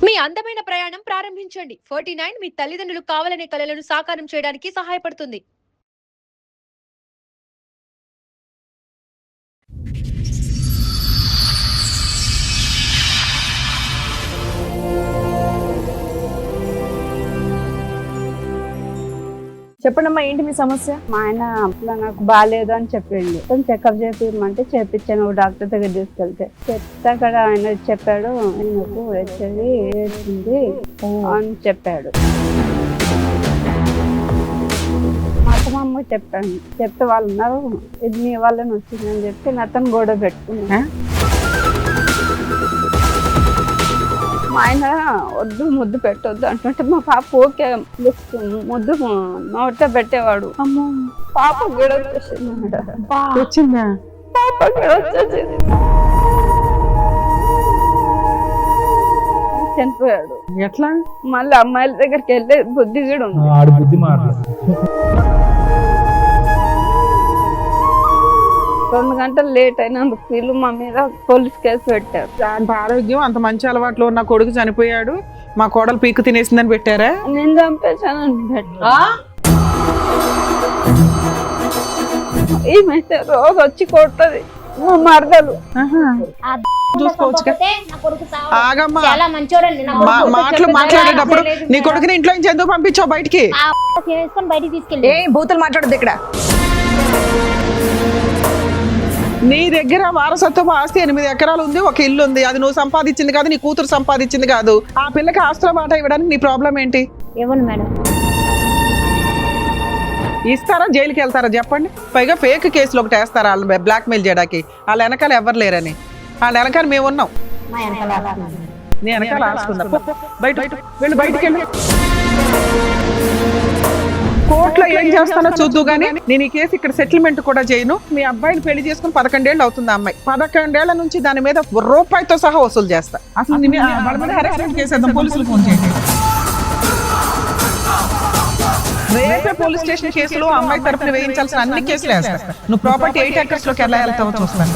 మీ అందమైన ప్రయాణం ప్రారంభించండి. 49 మీ తల్లిదండ్రులు కావాలనే కలలను సాకారం చేయడానికి సహాయపడుతుంది. చెప్పండమ్మా, ఏంటి మీ సమస్య? మా ఆయన అట్లా నాకు బాగాలేదు అని చెప్పిండు. చెకప్ చేపిమంటే చేపించాను డాక్టర్ దగ్గర తీసుకెళ్తే. చెప్తే అక్కడ ఆయన చెప్పాడు, నాకు హెచ్ఐవి ఏడ్చింది అని చెప్పాడు. మా అమ్మ చెప్పాను, చెప్తే వాళ్ళు ఉన్నారు, ఇది నీ వల్లనే వచ్చిందని చెప్పి నాతను గొడవ పెట్టుకున్నా. మా ఆయన వద్దు ముద్దు పెట్టొద్దు అంటుంటే మా పాప ఓకే ముద్దు నోట పెట్టేవాడు. అమ్మో, పాప కూడా వచ్చేసింది. వచ్చిందా? పాప కూడా వచ్చేసింది. చనిపోయాడు. ఎట్లా? మళ్ళీ అమ్మాయిల దగ్గరికి వెళ్ళే బుద్ధి కూడా ఉంది. 2 గంటలు లేట్ అయినందుకు వీళ్ళు మా మీద పోలీస్ కేసు పెట్టారు. అంత ఆరోగ్యం, అంత మంచి అలవాట్లు ఉన్న కొడుకు చనిపోయాడు, మా కోడలు పీకు తినేసిందని పెట్టారా? నేను చంపేశానని పెట్టా. ఏమైతే రోజు వచ్చి కొట్టది మా మరదలు. ఆగమ్మా, మాటలు మాట్లాడేటప్పుడు నీ కొడుకుని ఇంట్లో నుంచి ఎందుకు పంపించావు బయటికి? ఏ బూతులు మాట్లాడద్దు ఇక్కడ. నీ దగ్గర వారసత్వం ఆస్తి 8 ఎకరాలు ఉంది, ఒక ఇల్లు ఉంది. అది నువ్వు సంపాదించింది కాదు, నీ కూతురు సంపాదించింది కాదు. ఆ పిల్లకి ఆస్తుల మాట ఇవ్వడానికి నీ ప్రాబ్లం ఏంటి? ఇవ్వను మేడం. ఇస్తారా, జైలుకి వెళ్తారా చెప్పండి? పైగా ఫేక్ కేసులు ఒకటి వేస్తారా వాళ్ళు బ్లాక్ మెయిల్ చేయడానికి? వాళ్ళ వెనకాల ఎవరు లేరని. వాళ్ళ వెనకాల మేము ఉన్నాం. నీ వెనకాల ఆస్తుందా? బయట వెళ్ళి, బయటికి వెళ్ళి. కోర్టులో ఏం చేస్తానో చూద్దు గానీ నేను ఈ కేసు ఇక్కడ సెటిల్మెంట్ కూడా చేయను. మీ అబ్బాయిని పెళ్లి చేసుకుని 11 ఏళ్ళు అవుతుంది. అమ్మాయి 11 ఏళ్ల నుంచి దాని మీద రూపాయితో సహా వసూలు చేస్తా. అసలు వాళ్ళ మీద హెరాస్మెంట్ చేసేద్దాం, పోలీసులకు ఫోన్ చేయండి. రేపే పోలీస్ స్టేషన్ కేసులో అమ్మాయి తరపున వేయించాల్సిన అన్ని కేసులు వేస్తా. నువ్వు ప్రాపర్టీ 8 acres లోకి ఎలా వెళ్తావో చూస్తాను.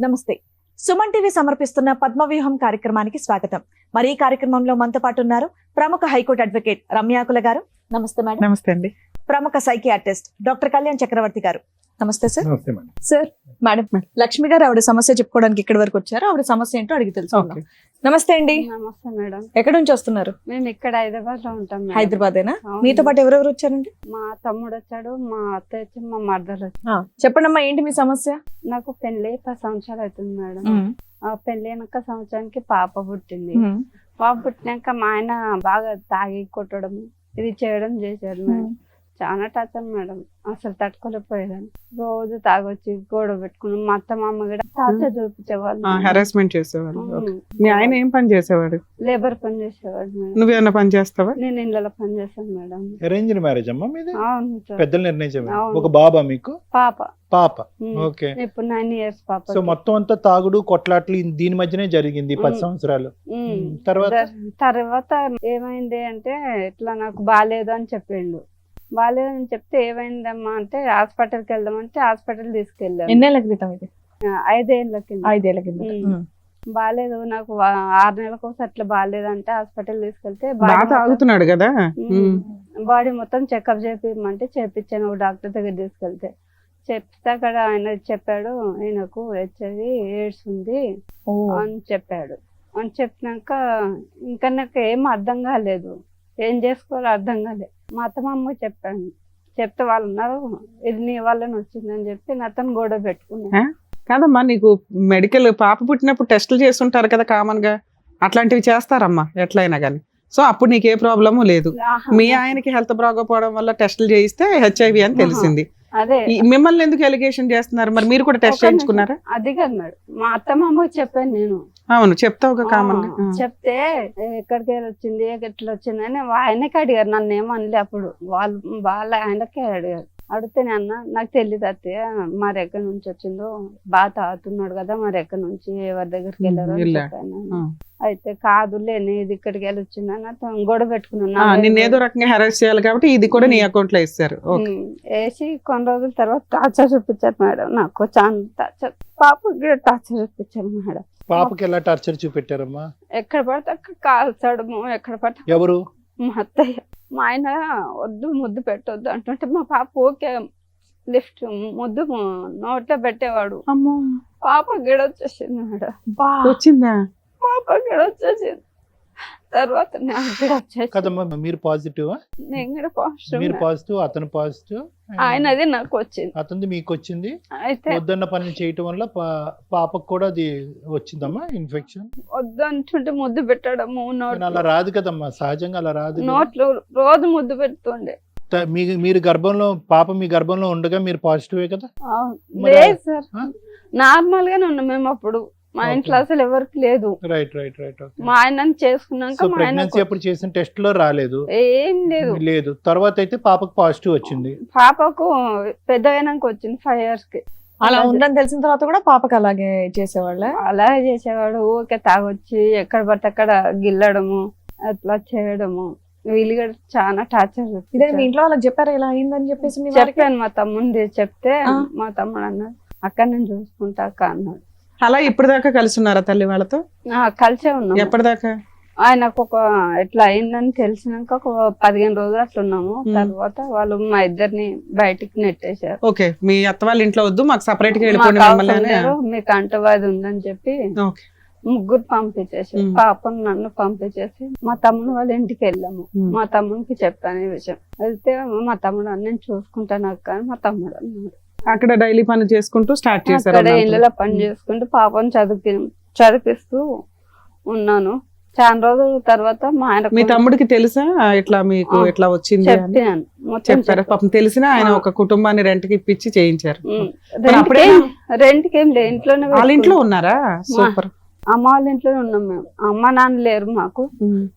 నమస్తే. సుమన్ టీవీ సమర్పిస్తున్న పద్మవ్యూహం కార్యక్రమానికి స్వాగతం. మరి ఈ కార్యక్రమంలో మనతో పాటు ఉన్నారు ప్రముఖ హైకోర్టు అడ్వకేట్ రమ్యాకుల గారు. నమస్తే మేడం. నమస్తే అండి. ప్రముఖ సైకియాట్రిస్ట్ డాక్టర్ కళ్యాణ్ చక్రవర్తి గారు. నమస్తే సార్. నమస్తే మేడం. సార్, మేడం లక్ష్మి గారు ఆవిడ సమస్య చెప్పుకోవడానికి ఇక్కడి వరకు వచ్చారు. ఆవిడ సమస్య ఏంటో అడిగి తెలుసుకుందాం. నమస్తే అండి. నమస్తే మేడం. ఎక్కడి నుంచి వస్తున్నారు? మేము ఇక్కడ హైదరాబాద్ లో ఉంటాం. హైదరాబాదేనా? మీతో పాటు ఎవరెవరు వచ్చారండి? మా తమ్ముడు వచ్చాడు, మా అత్త వచ్చి, మా మరదలు వచ్చి. చెప్పండమ్మా, ఏంటి మీ సమస్య? నాకు పెళ్లి 10 సంవత్సరాలు అవుతుంది మేడం. ఆ పెళ్ళైనాక సంవత్సరానికి పాప పుట్టింది. పాప పుట్టినాక మా ఆయన బాగా తాగి కొట్టడం, ఇది చేయడం చేశాడు మేడం. చాలా టార్చర్ మేడం, అసలు తట్టుకోలేకపోయేదాన్ని. రోజు తాగొచ్చి గొడవ పెట్టుకుని మా అత్త మామ కూడా టార్చర్ చూపించేవాళ్ళు, హెరాస్మెంట్ చేసేవాళ్ళు. మీ ఆయన ఏం పని చేసేవాడు? లేబర్ పని చేసేవాడు మేడం. నువ్వేమన్నా పని చేస్తావా? నేను ఇళ్ళలో పని చేస్తాను మేడం. అరేంజ్డ్ మ్యారేజ్ అమ్మా మీది? అవును సార్. పెద్దలు నిర్ణయించారు. అవును. ఒక బాబా మీకు? పాప. ఓకే. ఇప్పుడు 9 years పాప. సో మొత్తం అంతా తాగుడు కొట్లాట్లు దీని మధ్యనే జరిగింది 10 సంవత్సరాలు. తర్వాత ఏమైంది అంటే, ఇట్లా నాకు బాగాలేదు అని చెప్పిండు. బాగాలేదని చెప్తే ఏమైందమ్మా అంటే హాస్పిటల్కి వెళ్దామంటే హాస్పిటల్ తీసుకెళ్ళాను. ఎన్నేళ్ల క్రితం ఇది? 5 ఏళ్ల కింద. 5 ఏళ్ల కింద. బాగాలేదు నాకు 6 నెలలకు ఒకసారి అట్లా బాగాలేదంటే హాస్పిటల్ తీసుకెళ్తే తాగుతున్నాడు కదా, బాడీ మొత్తం చెకప్ చేపిమంటే చేపించాను డాక్టర్ దగ్గర తీసుకెళ్తే. చెప్తే అక్కడ ఆయన చెప్పాడు, ఆయనకు హెచ్ఐవి ఎయిడ్స్ ఉంది అని చెప్పాడు. అని చెప్పినాక ఇంకా నాకు ఏం అర్థం కాలేదు, ఏం చేసుకోవాలో అర్థం కాలేదు. మా అత్తమ్మ చెప్పాను, చెప్తే వాళ్ళు ఉన్నారు, ఇది నీ వల్లనే వచ్చిందని చెప్పి నాతను గొడవ పెట్టుకున్నా. కాదమ్మా, నీకు మెడికల్ పాప పుట్టినప్పుడు టెస్టులు చేస్తుంటారు కదా కామన్ గా, అట్లాంటివి చేస్తారమ్మా ఎట్లయినా కానీ. సో అప్పుడు నీకు ఏ ప్రాబ్లము లేదు. మీ ఆయనకి హెల్త్ బాగోపోవడం వల్ల టెస్టులు చేయిస్తే హెచ్ఐవి అని తెలిసింది. అదే మిమ్మల్ని ఎందుకు ఎలిగేషన్ చేస్తున్నారు? మరి మీరు కూడా టెస్ట్ చేయించుకున్నారా? అది కాదు మేడం, మా అత్తమ్మకి చెప్పాను నేను. అవును, చెప్తావు కామన్. చెప్తే ఎక్కడికి వచ్చింది, ఎట్లా వచ్చింది అని ఆయనకి అడిగారు, నన్ను ఏమనలే. అప్పుడు వాళ్ళ ఆయనకే అడిగారు. అడిగితేనే అన్న నాకు తెలియదు అత్తయ్య మరి ఎక్కడి నుంచి వచ్చిందో బాగా తాగుతున్నాడు కదా మరి ఎక్కడి నుంచి ఎవరి దగ్గరికి వెళ్ళారో అని వెళ్ళాడు. చెప్పాను. ఆ. అయితే కాదులే నీది ఇక్కడికి వెళ్ళి వచ్చిందని అతను గొడవ ఆ, పెట్టుకున్నాను నిన్ను ఏదో రకంగా హెరాస్ చేయాలి కాబట్టి ఇది కూడా నీ అకౌంట్ లో ఇస్తారు. ఓకే. వేసి కొన్ని రోజుల తర్వాత టార్చర్ చూపించారు మేడం. నాకు చాలా టార్చర్, పాపకి కూడా టార్చర్ చూపించారు మేడం. పాపకి ఎలా టార్చర్ చూపెట్టారమ్మా? ఎక్కడ పడితే అక్కడ కాల్చడము, ఎక్కడ పడితే ఎవరు? మా అత్తయ్య. మా ఆయన వద్దు ముద్దు పెట్టొద్దు అంటుంటే మా పాప ఓకే లిఫ్ట్ ముద్దు నోట్లో పెట్టేవాడు. అమ్మో, పాప గిడ వచ్చేసింది మేడం. వచ్చిందా? పాప గిడ వచ్చేసింది. తర్వాత నాకు గిడ వచ్చేసింది. కదమ్మా, మీరు పాజిటివ్, నేను కూడా పాజిటివ్ మీరు మేడం. పాజిటివ్, అతను పాజిటివ్, ఆయనది నాకు వచ్చింది. అతనిది మీకు వచ్చింది. అయితే వద్దన్న పని చేయటం వల్ల పాపకు కూడా అది వచ్చిందమ్మా ఇన్ఫెక్షన్. వద్దు అంటుంటే ముద్దు పెట్టడము, కానీ అలా రాదు కదమ్మా, సహజంగా అలా రాదు కదా. నోట్లో రోజు ముద్దు పెడుతుండే. మీరు గర్భంలో, పాప మీ గర్భంలో ఉండగా మీరు పాజిటివే కదా? మరి- లేదు సార్, ఆ? నార్మల్ గానే ఉన్నాం మేము అప్పుడు. మా Okay. ఇంట్లో అసలు ఎవరికి లేదు. Right right right. మా ఆయన చేసుకున్నాక సో మా ఆయన ప్రెగ్నెన్సీ అప్పుడు చేసిన టెస్ట్ లో రాలేదు? ఏం లేదు. లేదు. తర్వాత అయితే పాపకు పాజిటివ్ వచ్చింది. పాపకు పెద్దగైనాక వచ్చింది 5 years కి. అలా ఉందని తెలిసిన తర్వాత కూడా పాపకి అలాగే చేసేవాళ్ళ. అలాగే చేసేవాడు. ఊరికే తాగొచ్చి ఎక్కడ పడితే అక్కడ గిల్లడము అట్లా చేయడము. వీళ్ళు కూడా చాలా టార్చర్ ఇదే మీ ఇంట్లో వాళ్ళకి చెప్పారా ఇలా అయిందని చెప్పేసి? మీ వారికి చెప్పాను. మా తమ్ముడు చెప్తే ఆ. మా తమ్ముడు అన్నాడు అక్కడ నేను చూసుకుంటా అక్క అన్నాడు. అలా ఇప్పటిదాకా కలిసి ఉన్నారా తల్లి వాళ్ళతో? కలిసే ఉన్నాం. ఎప్పటిదాకా? ఆయనకు ఒక ఎట్లా అయిందని తెలిసినాక ఒక 15 రోజులు అట్లా ఉన్నాము. తర్వాత వాళ్ళు మా ఇద్దరిని బయటికి నెట్టేశారు. ఓకే, మీ అత్త వాళ్ళ ఇంట్లో వద్దు, మాకు సపరేట్ గా మాకు వెళ్ళిపోండి మమ్మల్ని అవసరం అని. లేదు, మీకు అంటవాది ఉందని చెప్పి ఓకే. ముగ్గురు పంపించేసి పాపను నన్ను పంపించేసి మా తమ్ముడు వాళ్ళ ఇంటికి వెళ్ళాము. మా తమ్ముడికి చెప్పాను ఈ విషయం. వెళ్తే మా తమ్ముడు అన్న నేను చూసుకుంటాను అక్క అని మా తమ్ముడు అన్నాడు. అక్కడ డైలీ పని చేసుకుంటూ స్టార్ట్ చేశారు. అక్కడ ఇళ్ళలో పని చేసుకుంటూ పాపను చదివిస్తూ ఉన్నాను. చాలా రోజుల తర్వాత మా ఆయన మీ తమ్ముడికి తెలుసా ఇట్లా మీకు ఇట్లా వచ్చింది అని? చెప్పాను మొత్తం చెప్పారు. పాపం తెలిసినా ఆయన ఒక కుటుంబాన్ని రెంట్ కి ఇప్పించి చేయించారు. రెంట్కి ఏం లేదు, ఇంట్లోనే వాళ్ళ ఇంట్లో ఉన్నారా? సూపర్. అమ్మ వాళ్ళ ఇంట్లోనే ఉన్నాం మేము. అమ్మ నాన్న లేరు మాకు,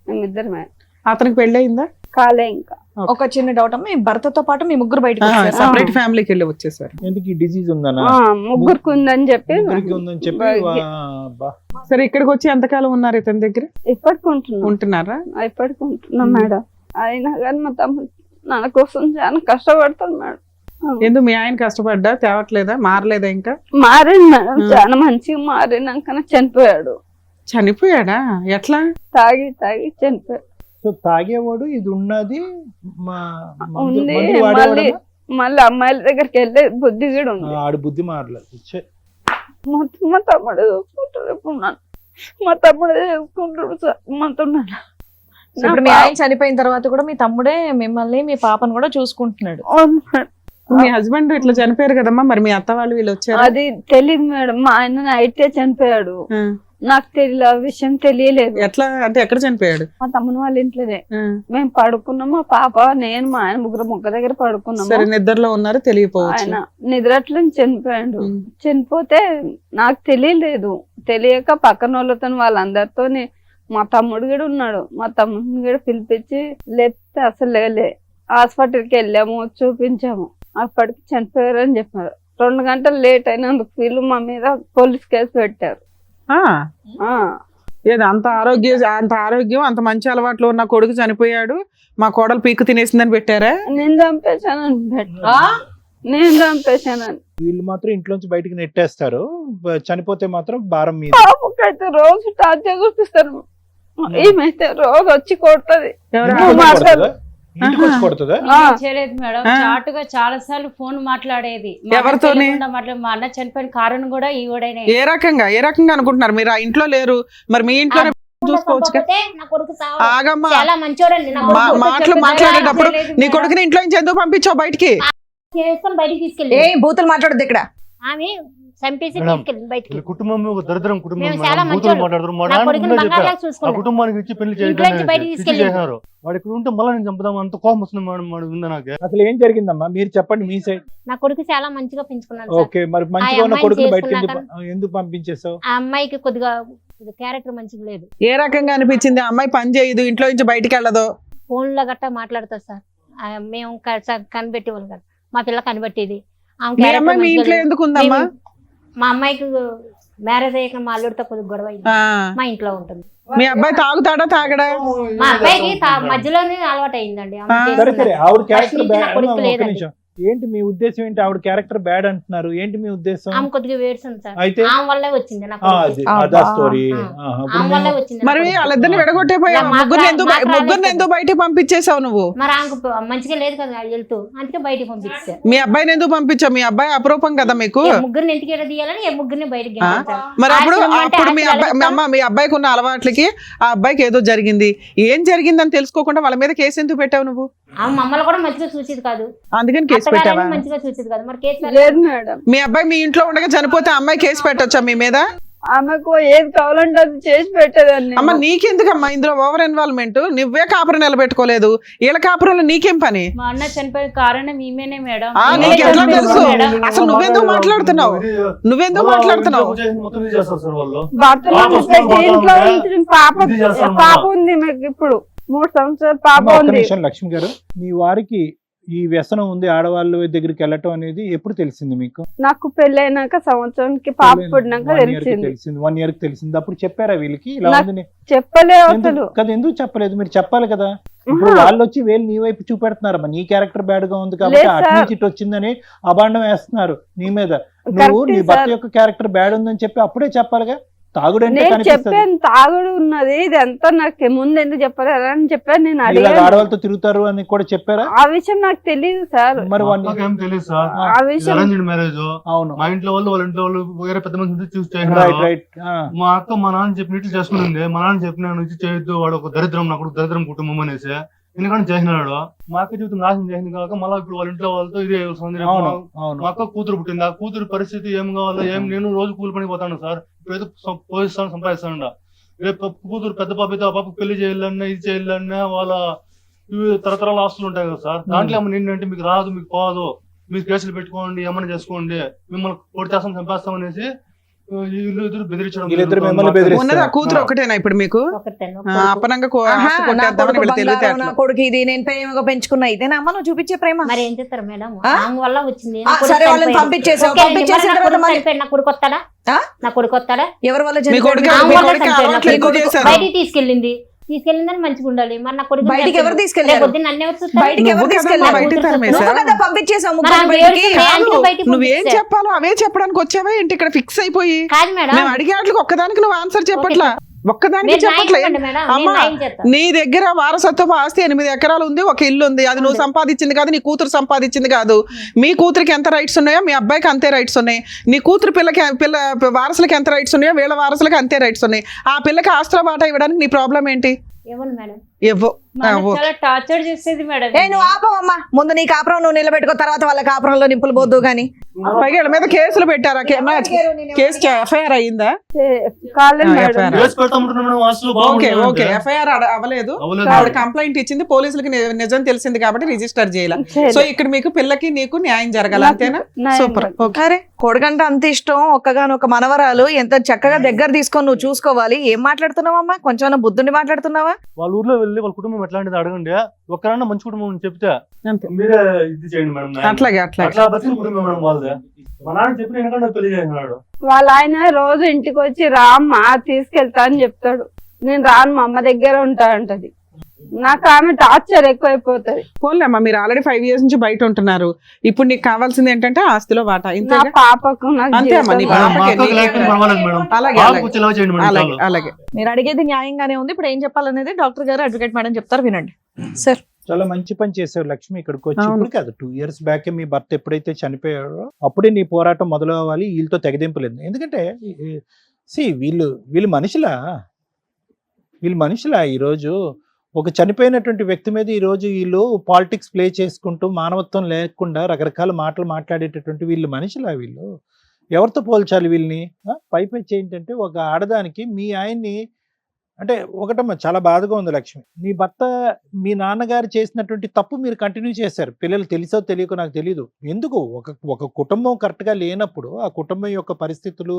మేమిద్దరమే. అతనికి పెళ్ళయిందా? కాలే ఇంకా. ఒక చిన్న డౌట్ అమ్మా, మీ భర్తతో పాటు మీ ముగ్గురు బయటకు వచ్చారా? సపరేట్ ఫ్యామిలీకి వెళ్ళి వచ్చేసారు. ఎందుకు ఈ డిసీజ్ ఉందనా? ముగ్గురికి ఉందని చెప్పి ముగ్గురికి ఉందని చెప్పి సరే, ఇక్కడికి వచ్చి ఎంతకాలం ఉన్నారు ఇతని దగ్గర? ఇప్పటికి ఉంటున్నాం. ఉంటున్నారా? ఇప్పటికి ఉంటున్నాం మేడం. అయినా కానీ మా తమ్ముడు నా కోసం చాలా కష్టపడతాడు మేడం. ఎందుకు మీ ఆయన కష్టపడ్డా తేవట్లేదా? మారలేదా ఇంకా? మారింది మేడం, చాలా మంచిగా మారినాక చనిపోయాడు. చనిపోయాడా? ఎట్లా? తాగి చనిపోయాడు. సో తాగేవాడు, ఇది ఉన్నది ఉంది. మందు వాడేవాడా? మళ్ళీ అమ్మాయిల దగ్గరికి వెళ్ళే బుద్ధి కూడా ఉంది. ఆడు బుద్ధి మారలేదు. ఛే. మొత్తం మా తమ్ముడు చూసుకుంటాడు. ఇప్పుడు నన్ను మా తమ్ముడు చూసుకుంటాడు సార్ మొత్తం నన్ను. సో ఇప్పుడు మీ ఆయన చనిపోయిన తర్వాత కూడా మీ తమ్ముడే మిమ్మల్ని మీ పాపను కూడా చూసుకుంటున్నాడు. అవును మేడం. మీ హస్బెండ్ ఇట్లా చనిపోయారు కదమ్మా, మరి మీ అత్త వాళ్ళు వీళ్ళు వచ్చారు? అది తెలియదు మేడం. మా ఆయన నైటే చనిపోయాడు. నాకు తెలియదు, ఆ విషయం తెలియలేదు. ఎట్లా అంటే ఎక్కడ చనిపోయాడు? మా తమ్ముని వాళ్ళ ఇంట్లోనే మేము పడుకున్నాం. మా పాప నేను మా ఆయన ముగ్గురు మొక్క దగ్గర పడుకున్నాము. సరే, నిద్రలో ఉన్నారు, తెలియపోవచ్చు. ఆయన నిద్రట్లో చనిపోయాడు. చనిపోతే నాకు తెలియలేదు. తెలియక పక్కన వాళ్ళతో వాళ్ళందరితో మా తమ్ముడు కూడా ఉన్నాడు. మా తమ్ముడిని కూడా పిలిపించి లేపితే అసలు లేలే. హాస్పిటల్కి వెళ్ళాము, చూపించాము. అప్పటికి చనిపోయారు అని చెప్పారు. 2 గంటలు లేట్ అయినందుకు వీళ్ళు మా మీద పోలీస్ కేసు పెట్టారు. ఏదో అంత ఆరోగ్యం అంత మంచి అలవాట్లు ఉన్న కొడుకు చనిపోయాడు, మా కోడలు పీకు తినేసిందని పెట్టారా? నేను చంపేశానని నేను చంపేశానని. వీళ్ళు మాత్రం ఇంట్లోంచి బయటికి నెట్టేస్తారు, చనిపోతే మాత్రం భారం మీద. పాపకైతే రోజు టార్చర్ చూపిస్తారు. ఏమైతే రోజు వచ్చి కొడుతుంది. ఇంటికి వచ్చి కొడుతుందా? చేయలేదు మేడం. చాటుగా చాలా సార్లు ఫోన్ మాట్లాడేది. ఎవరితోని? మా అన్న చనిపోయిన కారణం కూడా ఈవిడనే. ఏ రకంగా అనుకుంటున్నారు? మీరు ఆ ఇంట్లో లేరు, మరి మీ ఇంట్లో చూసుకోవచ్చు. నా కొడుకు ఆగమ్మా, చాలా మంచోడండి. మాటలు మాట్లాడేటప్పుడు నీ కొడుకుని ఇంట్లో నుంచి ఎందుకు పంపించావు బయటికి? బయటికి తీసుకెళ్ళి బూతులు మాట్లాడదు ఇక్కడ. ఆమె చంపేసి మేడం, తీసుకెళ్ళి బయటికి. కుటుంబం ఒక దరిద్రం కుటుంబం మేము మేడం. చాలా బూతులు మంచోళ్ళు. మాట్లాడతారు. మా నా నాన్న కొడుకుని ముందే చెప్పా, బంగారులాగా ఆ చూసుకున్నాను. కుటుంబానికి ఇచ్చి పెళ్లి ఇంట్లోంచి బయటికి తీసుకెళ్ళి చేసినారు. వాడు ఇక్కడ ఉంటే మళ్ళీ నేను చంపుదాం అంత కోపం వస్తుంది మేడం. వాడు ఉందా నాకు? అసలు ఏం జరిగిందమ్మా మీరు చెప్పండి, మీ సైడ్. నా కొడుకు చాలా మంచిగా పెంచుకున్నాను సార్. ఓకే, మరి మంచిగా ఉన్న అమ్మాయిని కొడుకుని బయటకు చేసుకున్నాక ఎందుకు పంపించేసావు? ఆ అమ్మాయికి కొద్దిగా క్యారెక్టర్ మంచిగా లేదు. ఏ రకంగా అనిపించింది? అమ్మాయి పని చేయదు, ఇంట్లో నుంచి బయటికి వెళ్ళదు, ఫోన్ లో గట్టా మాట్లాడతారు సార్. మేము కనిపెట్టేవాళ్ళు కదా. మా పిల్ల కనిపెట్టేది ఆమె మీ character అమ్మాయి మీ మంచిగా ఇంట్లో లేదు. ఎందుకు ఉందమ్మా? మా అమ్మాయికి మ్యారేజ్ అయ్యాక మా అల్లుడితో కొద్దిగా గొడవ అయింది. ఆ, మా ఇంట్లో ఉంటుంది. మీ అబ్బాయి తాగుతాడా తాగడా? మా అబ్బాయికి మధ్యలోనే అలవాటు అయిందండి. ఆమె ఆ. సరే సరే, చేసుకున్నది. ఆవిడ ఫస్ట్ క్యారెక్టర్ నుంచి నా బ్యాడ్. కొడుకు ఒక లేదండి. నిమిషం, ఏంటి మీ ఉద్దేశం ఏంటి? ఆవిడ క్యారెక్టర్ బ్యాడ్ అంటున్నారు, ఏంటి మీ ఉద్దేశం? ఆమె కొద్దిగా వేడుస్తుంది సార్. అయితే ఆమె వల్లే వచ్చింది నా ఆ, కొడుకు. అది అదా స్టోరీ. ఆ. ఆమె వల్లే వచ్చింది నా మరి కొడుకు. వాళ్ళిద్దరిని విడగొట్టేపోయావు. ఇలా ముగ్గురిని ఎందుకు బయటికి పంపించేసావు నువ్వు? మరి ఆమెకు మంచిగా లేదు కదా వెళ్తూ, అందుకే బయటికి పంపించారు. మీ అబ్బాయిని ఎందుకు పంపించావు? మీ అబ్బాయి అపరూపం కదా మీకు. ముగ్గురిని ఇంటికి తీయాలని ముగ్గురిని బయటికి ఆ? పంపించారు. మరి అప్పుడు ఆశ్రమం అంటే అప్పుడు మీ ఆశ్రమాలు అబ్బాయి అమ్మ మీ అబ్బాయికి ఉన్న అలవాట్లకి ఆ అబ్బాయికి ఏదో జరిగింది. ఏం జరిగిందని తెలుసుకోకుండా వాళ్ళ మీద కేసు ఎందుకు పెట్టావు నువ్వు? ఆమె మమ్మల్ని కూడా మంచిగా చూసేది కాదు, అందుకని కేసు పెట్టావా? అత్తగారిని మంచిగా చూసేది కాదు. మరి కేసు లేదు మేడం, మీ అబ్బాయి మీ ఇంట్లో ఉండగా చనిపోతే ఆ అమ్మాయి కేసు పెట్టొచ్చా మీ మీద? ఆమెకు ఏది కావాలంటే అది చేసి పెట్టేదాన్ని. అమ్మ నీకెందుకమ్మా ఇందులో ఓవర్ ఇన్వాల్వ్మెంట్? నువ్వే కాపురం నిలబెట్టుకోలేదు, వీళ్ళ కాపురంలో నీకేం పని? మా అన్న చనిపోయిన కారణం ఈమెనే మేడం. ఆ, ఈమెనే నీకు ఎట్లా చనిపోయింది తెలుసు? మేడం. అసలు నువ్వెందుకు మాట్లాడుతున్నావు? నువ్వెందుకు మాట్లాడుతున్నావు? మొత్తం ఇది చేస్తారు సార్ వాళ్ళు. భర్తలు పాప పెట్టి స్కూల్ ఇంట్లో పోతా ఉంచిన పాప ఇది చేస్తాను పాప మళ్ళా. ఉంది మీకు ఇప్పుడు 3 సంవత్సరాల పాప అమ్మ, ఒక్క ఉంది. నిమిషం లక్ష్మి గారు, మీ వారికి ఈ వ్యసనం ఉంది ఆడవాళ్ళ దగ్గరికి వెళ్ళటం అనేది ఎప్పుడు తెలిసింది మీకు? నాకు పెళ్ళైనాక సంవత్సరానికి పాప పుట్టినాక 1 year కి తెలిసింది. తెలిసింది. 1 year కి తెలిసింది. అప్పుడు చెప్పారా వీళ్ళకి ఇలా నాకు ఉందని? చెప్పలే అసలు. ఎందుకు కదా, ఎందుకు చెప్పలేదు? మీరు చెప్పాలి కదా. ఇప్పుడు వాళ్ళు వచ్చి వేలు నీ వైపు చూపెడుతున్నారమ్మా, నీ క్యారెక్టర్ బ్యాడ్ గా ఉంది కాబట్టి లేదు అటు సార్. నుంచి ఇటు వచ్చిందని అబాండం వేస్తున్నారు నీ మీద. నువ్వు కరెక్టే నీ భర్త సార్. యొక్క క్యారెక్టర్ బ్యాడ్ ఉందని చెప్పి అప్పుడే చెప్పాలిగా. తాగుడంటే నేను కనిపిస్తుంది. చెప్పాను తాగుడు ఉన్నది ఇదంతా నాకు ముందు ఎందుకు చెప్పలేదు అని చెప్పాను. నేను ఇలా అడిగాను. ఆడవాళ్ళతో తిరుగుతారు అని కూడా చెప్పారా? ఆ విషయం నాకు తెలియదు సార్. మరి మా అక్కకేం తెలియదు సార్. ఆ ఇది విషయం అరేంజ్డ్ మ్యారేజ్. అవును, మా ఇంట్లో వాళ్ళు వాళ్ళ ఇంట్లో వాళ్ళు వేరే పెద్ద మంది చూసి రైట్ చేసినారు. రైట్. మా అక్క మా నాన్న చెప్పినట్లు చేసుకునింది. మా నాన్న చెప్పిన నుంచి చేయొద్దు, వాడు ఒక దరిద్రం, నా కొడుకు దరిద్రం కుటుంబం అనేసి ఎందుకంటే చేసినాడు. మా అక్క జీవితం నాశనం చేసింది కాక మళ్ళీ ఇప్పుడు వాళ్ళ ఇంట్లో వాళ్ళతో ఇదే వస్తుంది. అవును అవును. మా అక్క కూతురు పుట్టింది. ఆ కూతురు పరిస్థితి ఏం కావాలో ఏం, నేను రోజు కూలి పని పోతాను సార్. ఇప్పుడు ఏదో పోయిస్తాను సంపాదిస్తాను. రేపు కూతురు పెద్ద పాప అయితే ఆ పాప పెళ్లి చేయాలన్నా ఇది చేయాలన్నా వాళ్ళ తరతరాల ఆస్తులు ఉంటాయి కదా సార్. దాంట్లో ఏమన్నా ఏంటంటే మీకు రాదు, మీకు పోదు, మీరు కేసులు పెట్టుకోండి, ఏమన్నా చేసుకోండి, మిమ్మల్ని కొట్టి చేస్తాం చంపేస్తాం అనేసి వీళ్ళిద్దరు బెదిరించడం. వీళ్ళిద్దరు మిమ్మల్ని బెదిరిస్తారు. ఉన్నది ఆ కూతురు ఒకటేనా ఇప్పుడు మీకు? ఒకటేను. ఆ, అపనంగా ఆహా, ఆస్తి నా కొట్టేద్దామని కొడుకు వీళ్ళ బంగారం, నా తెలివితేటలు. కొడుకు ఇది నేను ప్రేమగా పెంచుకున్నా, ఇదేనా అమ్మ నువ్వు చూపించే ప్రేమ? మరి ఏం చేస్తారు మేడం? ఆ? ఆమె వల్ల వచ్చింది. ఆ, సరే వాళ్ళని పంపించేసావు. పంపించేసిన తర్వాత మళ్ళీ నా కొడుకు వస్తాడా? ఆ? నా కొడుకు వస్తాడా? ఎవరి వల్ల మీ చనిపోయాడు? కొడుకు ఆమె మీ వల్ల కొడుకు చనిపోయాడు. అలవాట్లు ఎక్కువ చేశారు. బయటికి తీసుకెళ్ళిందని మంచిగా ఉండాలి. మరి నా కొడుకు బయటికి ఎవరు తీసుకెళ్లారు? నన్ను ఎవరు చూస్తారు? బయటికి ఎవరు నువ్వు కదా తీసుకెళ్లారు? బయటికి కూతురు తరిమేశావు. నువ్వు కదా పంపించేసావు మరి ముగ్గురు ఆమె బయటికి. దేవుడికి అందుకే బయటికి నువ్వేం పంపించారు. చెప్పాలో అవే చెప్పడానికి వచ్చావా ఏంటి ఇక్కడ ఫిక్స్ అయిపోయి? కాదు మేడం, మేము అడిగే వాటికి ఒక్కదానికి నువ్వు ఆన్సర్ చెప్పట్లా, ఒక్కదానికి మీరు న్యాయం చెప్పట్లే. చెప్పండి మేడం, నేను అమ్మా, న్యాయం చేస్తాను. నీ దగ్గర వారసత్వ ఆస్తి 8 ఎకరాలు ఉంది, ఒక ఇల్లు ఉంది. అది నువ్వు సంపాదించింది కాదు, నీ కూతురు సంపాదించింది కాదు. మీ కూతురికి ఎంత రైట్స్ ఉన్నాయో మీ అబ్బాయికి అంతే రైట్స్ ఉన్నాయి. నీ కూతురు పిల్ల వారసులకి ఎంత రైట్స్ ఉన్నాయో వీళ్ళ వారసులకి అంతే రైట్స్ ఉన్నాయి. ఆ పిల్లకి ఆస్తుల వాటా ఇవ్వడానికి నీ ప్రాబ్లం ఏంటి? ఇవ్వను మేడం. ఇవ్వు. మా అన్న చాలా టార్చర్ చేసేది మేడం. ఏ నువ్వు ఆపవమ్మా, ముందు నీ కాపురం నువ్వు నిలబెట్టుకో, తర్వాత వాళ్ళ కాపురంలో నింపులు పోద్దు గాని. పైగా వీళ్ళ మీద కేసులు పెట్టారా? కేసు ఎఫ్ఐఆర్ అయ్యిందా? కాలేదు మేడం. FIR. కేసు పెడతామంటున్నాం మేడం. అసలు ఓకే బాగుంటుంది ఓకే, అంటే. ఎఫ్ఐఆర్ అవ్వలేదు. అవ్వలేదు. ఆవిడ కంప్లైంట్ ఇచ్చింది, పోలీసులకి నిజం తెలిసింది కాబట్టి రిజిస్టర్ చేయాలి. సో ఇక్కడ మీకు పిల్లకి నీకు న్యాయం జరగాలి, అంతేనా? న్యాయం సూపర్. ఓకే. అరే కొడుకంటే అంత ఇష్టం, ఒక్కగానొక మనవరాలు, ఎంత చక్కగా దగ్గర తీసుకొని నువ్వు చూసుకోవాలి. ఏం మాట్లాడుతున్నావమ్మా? కొంచెం బుద్ధుండి మాట్లాడుతున్నావా? వాళ్ళ ఊర్లో వెళ్ళి వాళ్ళ కుటుంబం ఎట్లాంటిది అడగండి. ఒక్కరన్నా మంచి కుటుంబం అని చెప్తే అంతే. మీరే ఇది చేయండి మేడం. అట్లాగే అట్లాగే. అట్లా బతికిన కుటుంబం మేడం వాళ్ళదే. మా నాన్న చెప్పిన ఎందుకంటే పెళ్లి చేసినాడు. వాళ్ళ ఆయన రోజు ఇంటికి వచ్చి రామ్మ తీసుకెళ్తా అని చెప్తాడు. నేను రాను, మా అమ్మ దగ్గర ఉంటా అంటది. నాకు ఆమె టార్చర్ ఎక్కువైపోతది. పోన్లే అమ్మా, మీరు ఆల్రెడీ 5 years నుంచి బయట ఉంటున్నారు. ఇప్పుడు నీకు కావాల్సింది ఏంటంటే ఆస్తిలో వాటా, నా ఇంతేగా? పాపకు నాకు అంతే అమ్మా, నీ జీవితం మా పాపకి అక్కకి లేకపోతే పర్వాలేదు మేడం. అలాగే బాబుకు అలాగే వచ్చేలా చేయండి మేడం. అలాగే చాలు. అలాగే. మీరు అడిగేది న్యాయంగానే ఉంది. ఇప్పుడు ఏం చెప్పాలనేది డాక్టర్ గారు, అడ్వకేట్ మేడం చెప్తారు, వినండి సార్. చాలా మంచి పని చేసావు లక్ష్మి. ఇక్కడికి వచ్చి అవును. ఇప్పుడు కాదు, 2 years బ్యాక్ మీ భర్త ఎప్పుడైతే చనిపోయాడో అప్పుడే నీ పోరాటం మొదలు అవ్వాలి. వీళ్ళతో తెగదింపులేదు. ఎందుకంటే వీళ్ళు మనుషులా ఈరోజు ఒక చనిపోయినటువంటి వ్యక్తి మీద ఈరోజు వీళ్ళు పాలిటిక్స్ ప్లే చేసుకుంటూ మానవత్వం లేకుండా రకరకాల మాటలు మాట్లాడేటటువంటి వీళ్ళు మనుషులా? వీళ్ళు ఎవరితో పోల్చాలి వీళ్ళని? పైపెచ్చి ఏంటంటే ఒక ఆడదానికి మీ ఆయన్ని అంటే ఒకటమ్మా చాలా బాధగా ఉంది లక్ష్మి. నీ భర్త మీ నాన్నగారు చేసినటువంటి తప్పు మీరు కంటిన్యూ చేశారు. పిల్లలు తెలుసో తెలియకో నాకు తెలీదు. ఎందుకు ఒక కుటుంబం కరెక్ట్‌గా లేనప్పుడు, ఆ కుటుంబం యొక్క పరిస్థితులు,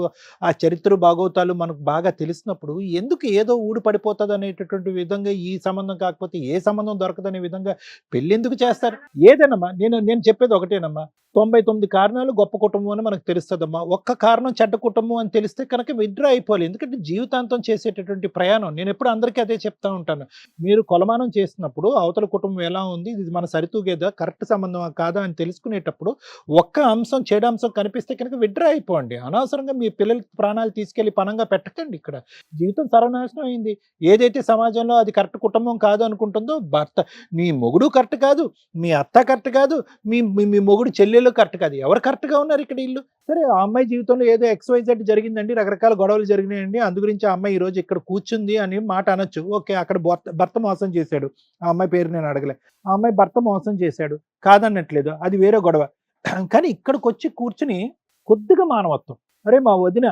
ఆ చరిత్ర భాగోతాలు మనకు బాగా తెలిసినప్పుడు ఎందుకు ఏదో ఊడి పడిపోతదనేటటువంటి విధంగా ఈ సంబంధం కాకపోతే ఏ సంబంధం దొరకదనే విధంగా పెళ్ళెందుకు చేస్తారు? ఏదేనమ్మా నేను చెప్పేది ఒకటేనమ్మా. 99 కారణాలు గొప్ప కుటుంబం అని మనకు తెలుస్తదమ్మా. ఒక్క కారణం చెడ్డ కుటుంబం అని తెలిస్తే కనుక విత్‌డ్రా అయిపోవాలి. ఎందుకంటే జీవితాంతం చేసేటటువంటి ప్రయాణం నేనెప్పుడు అందరికీ అదే చెప్తా ఉంటాను. మీరు కొలమానం చేసినప్పుడు అవతల కుటుంబం ఎలా ఉంది, ఇది మన సరితూగేదా, కరెక్ట్ సంబంధమా కాదా అని తెలుసుకునేటప్పుడు ఒక్క అంశం చెడు అంశం కనిపిస్తే కనుక విత్‌డ్రా అయిపోండి. అనవసరంగా మీ పిల్లల ప్రాణాలు తీసుకెళ్ళి పణంగా పెట్టకండి. ఇక్కడ జీవితం సర్వనాశనం అయింది. ఏదైతే సమాజంలో అది కరెక్ట్ కుటుంబం కాదు అనుకుంటుందో భర్త, నీ మొగుడు కరెక్ట్ కాదు, మీ అత్త కరెక్ట్ కాదు, మీ మీ మొగుడు చెల్లెలు కరెక్ట్ కాదు. ఎవరు కరెక్ట్‌గా ఉన్నారు ఇక్కడ ఈళ్ళు? సరే ఆ అమ్మాయి జీవితంలో ఏదో XYZ జరిగిందండి, రకరకాల గొడవలు జరిగినాయండి, అందు గురించి ఆ అమ్మాయి ఈరోజు ఇక్కడ కూర్చుంది అని మాట అనొచ్చు. ఓకే, అక్కడ భర్త మోసం చేశాడు. ఆ అమ్మాయి పేరు నేను అడగలే. ఆ అమ్మాయి భర్త మోసం చేశాడు, కాదనట్లేదు, అది వేరే గొడవ. కానీ ఇక్కడికొచ్చి కూర్చుని కొద్దిగా మానవత్వం, అరే మా వదిన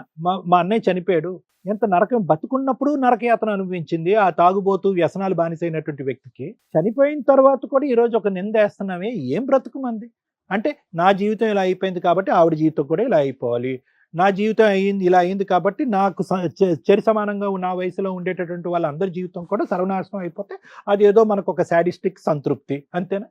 మా అన్నయ్య చనిపోయాడు, ఎంత నరకం, బతుకున్నప్పుడు నరకయాతన అనుభవించింది ఆ తాగుబోతూ వ్యసనాలు బానిసైనటువంటి వ్యక్తికి, చనిపోయిన తర్వాత కూడా ఈరోజు ఒక నిందేస్తున్నామే, ఏం బ్రతుకు మంది? అంటే నా జీవితం ఇలా అయిపోయింది కాబట్టి ఆవిడ జీవితం కూడా ఇలా అయిపోవాలి, నా జీవితం ఇలా అయింది కాబట్టి నాకు చరి సమానంగా నా వయసులో ఉండేటటువంటి వాళ్ళందరి జీవితం కూడా సర్వనాశనం అయిపోతే అదేదో మనకు ఒక సాడిస్టిక్ సంతృప్తి, అంతేనా?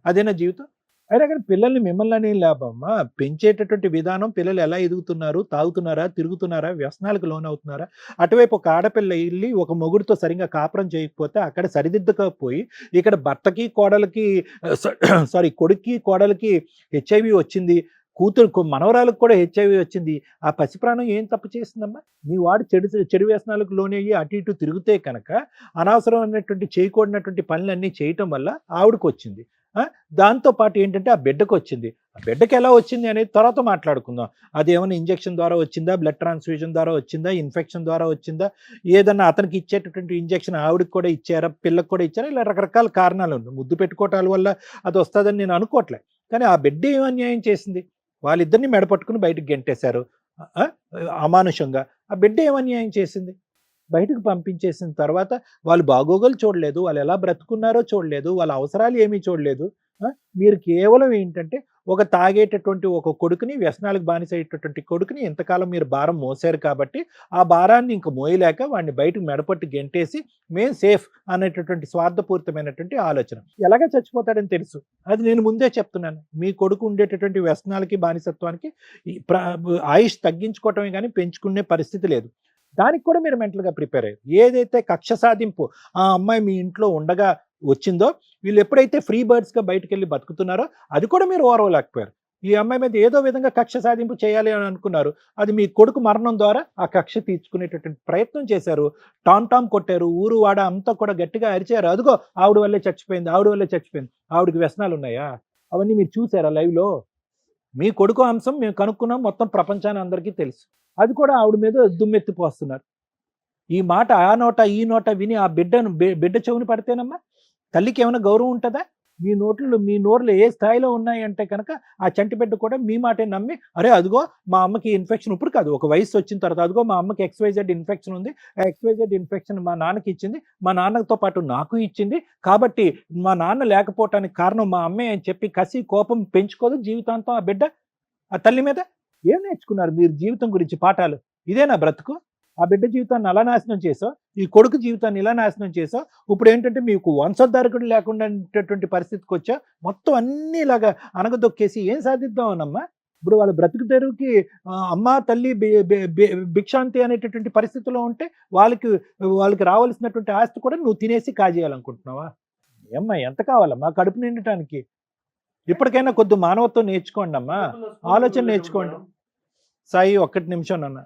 అదేనా జీవితం? అయినా కానీ పిల్లల్ని మిమ్మల్ని అని లాభమ్మా, పెంచేటటువంటి విధానం, పిల్లలు ఎలా ఎదుగుతున్నారు, తాగుతున్నారా, తిరుగుతున్నారా, వ్యసనాలకు లోనవుతున్నారా? అటువైపు ఒక ఆడపిల్ల వెళ్ళి ఒక మొగుడితో సరిగ్గా కాపురం చేయకపోతే అక్కడ సరిదిద్దకపోయి ఇక్కడ భర్తకి కోడలికి కొడుక్కి కోడలికి HIV వచ్చింది, కూతురు మనవరాలకు కూడా HIV వచ్చింది. ఆ పసిప్రాణం ఏం తప్పు చేసిందమ్మా? మీ వాడు చెడు వ్యసనాలకు లోనయ్యి అటు ఇటు తిరిగితే కనుక అనవసరమైనటువంటి చేయకూడనటువంటి పనులన్నీ చేయటం వల్ల ఆవిడకు వచ్చింది. దాంతో పాటు ఏంటంటే ఆ బిడ్డకు వచ్చింది. ఆ బిడ్డకి ఎలా వచ్చింది అనేది తర్వాత మాట్లాడుకుందాం. అది ఏమైనా ఇంజెక్షన్ ద్వారా వచ్చిందా, బ్లడ్ ట్రాన్స్ఫ్యూజన్ ద్వారా వచ్చిందా, ఇన్ఫెక్షన్ ద్వారా వచ్చిందా, ఏదన్నా అతనికి ఇచ్చేటటువంటి ఇంజెక్షన్ ఆవిడకి కూడా ఇచ్చారా, పిల్లకి కూడా ఇచ్చారా, ఇలా రకరకాల కారణాలు ఉన్నాయి. ముద్దు పెట్టుకోవటాల వల్ల అది వస్తుందని నేను అనుకోవట్లే. కానీ ఆ బిడ్డ ఏం అన్యాయం చేసింది? వాళ్ళిద్దరిని మెడపట్టుకుని బయటకు గెంటేశారు అమానుషంగా. ఆ బిడ్డ ఏం అన్యాయం చేసింది? బయటకు పంపించేసిన తర్వాత వాళ్ళు బాగోగులు చూడలేదు, వాళ్ళు ఎలా బ్రతుకున్నారో చూడలేదు, వాళ్ళ అవసరాలు ఏమీ చూడలేదు. మీరు కేవలం ఏంటంటే ఒక తాగేటటువంటి ఒక కొడుకుని, వ్యసనాలకు బానిసయ్యేటటువంటి కొడుకుని ఎంతకాలం మీరు భారం మోసారు కాబట్టి ఆ భారాన్ని ఇంక మోయలేక వాడిని బయటకు మెడపట్టి గెంటేసి మేము సేఫ్ అనేటటువంటి స్వార్థపూరితమైనటువంటి ఆలోచన. ఎలాగ చచ్చిపోతాడని తెలుసు, అది నేను ముందే చెప్తున్నాను. మీ కొడుకు ఉండేటటువంటి వ్యసనాలకి, బానిసత్వానికి ఆయుష్ తగ్గించుకోవటమే కానీ పెంచుకునే పరిస్థితి లేదు. దానికి కూడా మీరు మెంటల్గా ప్రిపేర్ అయ్యారు. ఏదైతే కక్ష సాధింపు ఆ అమ్మాయి మీ ఇంట్లో ఉండగా వచ్చిందో, వీళ్ళు ఎప్పుడైతే ఫ్రీ బర్డ్స్గా బయటకు వెళ్ళి బతుకుతున్నారో అది కూడా మీరు ఓర్వలేకపోయారు. ఈ అమ్మాయి మీద ఏదో విధంగా కక్ష సాధింపు చేయాలి అని అనుకున్నారు. అది మీ కొడుకు మరణం ద్వారా ఆ కక్ష తీర్చుకునేటటువంటి ప్రయత్నం చేశారు. టామ్ కొట్టారు, ఊరు వాడ అంతా కూడా గట్టిగా అరిచారు. అదిగో ఆవిడ వల్లే చచ్చిపోయింది, ఆవిడ వల్లే చచ్చిపోయింది. ఆవిడకి వ్యసనాలు ఉన్నాయా? అవన్నీ మీరు చూసారా లైవ్లో? మీ కొడుకు అంశం మేము కనుక్కున్నాం, మొత్తం ప్రపంచాన్ని అందరికీ తెలుసు. అది కూడా ఆవిడ మీద దుమ్మెత్తిపోస్తున్నారు. ఈ మాట ఆ నోట ఈ నోట విని ఆ బిడ్డ చెవుని పడితేనమ్మా తల్లికి ఏమైనా గౌరవం ఉంటుందా? మీ నోర్లు ఏ స్థాయిలో ఉన్నాయంటే కనుక ఆ చంటి బిడ్డ కూడా మీ మాటే నమ్మి, అరే అదిగో మా అమ్మకి ఇన్ఫెక్షన్, ఇప్పుడు కాదు ఒక వయసు వచ్చిన తర్వాత, అదిగో మా అమ్మకి XYZ ఇన్ఫెక్షన్ ఉంది, ఆ XYZ ఇన్ఫెక్షన్ మా నాన్నకి ఇచ్చింది, మా నాన్నతో పాటు నాకు ఇచ్చింది, కాబట్టి మా నాన్న లేకపోవటానికి కారణం మా అమ్మే అని చెప్పి కసి కోపం పెంచుకోదు జీవితాంతం ఆ బిడ్డ ఆ తల్లి మీద. ఏం నేర్చుకున్నారు మీరు జీవితం గురించి పాఠాలు? ఇదేనా బ్రతుకు? ఆ బిడ్డ జీవితాన్ని అలా నాశనం చేసావు, ఈ కొడుకు జీవితాన్ని ఇలా నాశనం చేసావు. ఇప్పుడు ఏంటంటే మీకు వంశోద్ధారకుడు లేకుండా పరిస్థితికి వచ్చా, మొత్తం అన్నీ ఇలాగా అనగదొక్కేసి ఏం సాధిద్దాం అనమ్మా? ఇప్పుడు వాళ్ళ బ్రతుకు తెరువుకి అమ్మ తల్లి భిక్షాంతి అనేటటువంటి పరిస్థితిలో ఉంటే వాళ్ళకి రావాల్సినటువంటి ఆస్తి కూడా నువ్వు తినేసి కాజేయాలనుకుంటున్నావా? ఏమ్మా ఎంత కావాలమ్మా కడుపు నిండటానికి? ఇప్పటికైనా కొద్ది మానవత్వం నేర్చుకోండి అమ్మా, ఆలోచన నేర్చుకోండి. సాయి ఒక్కటి నిమిషం అన్న,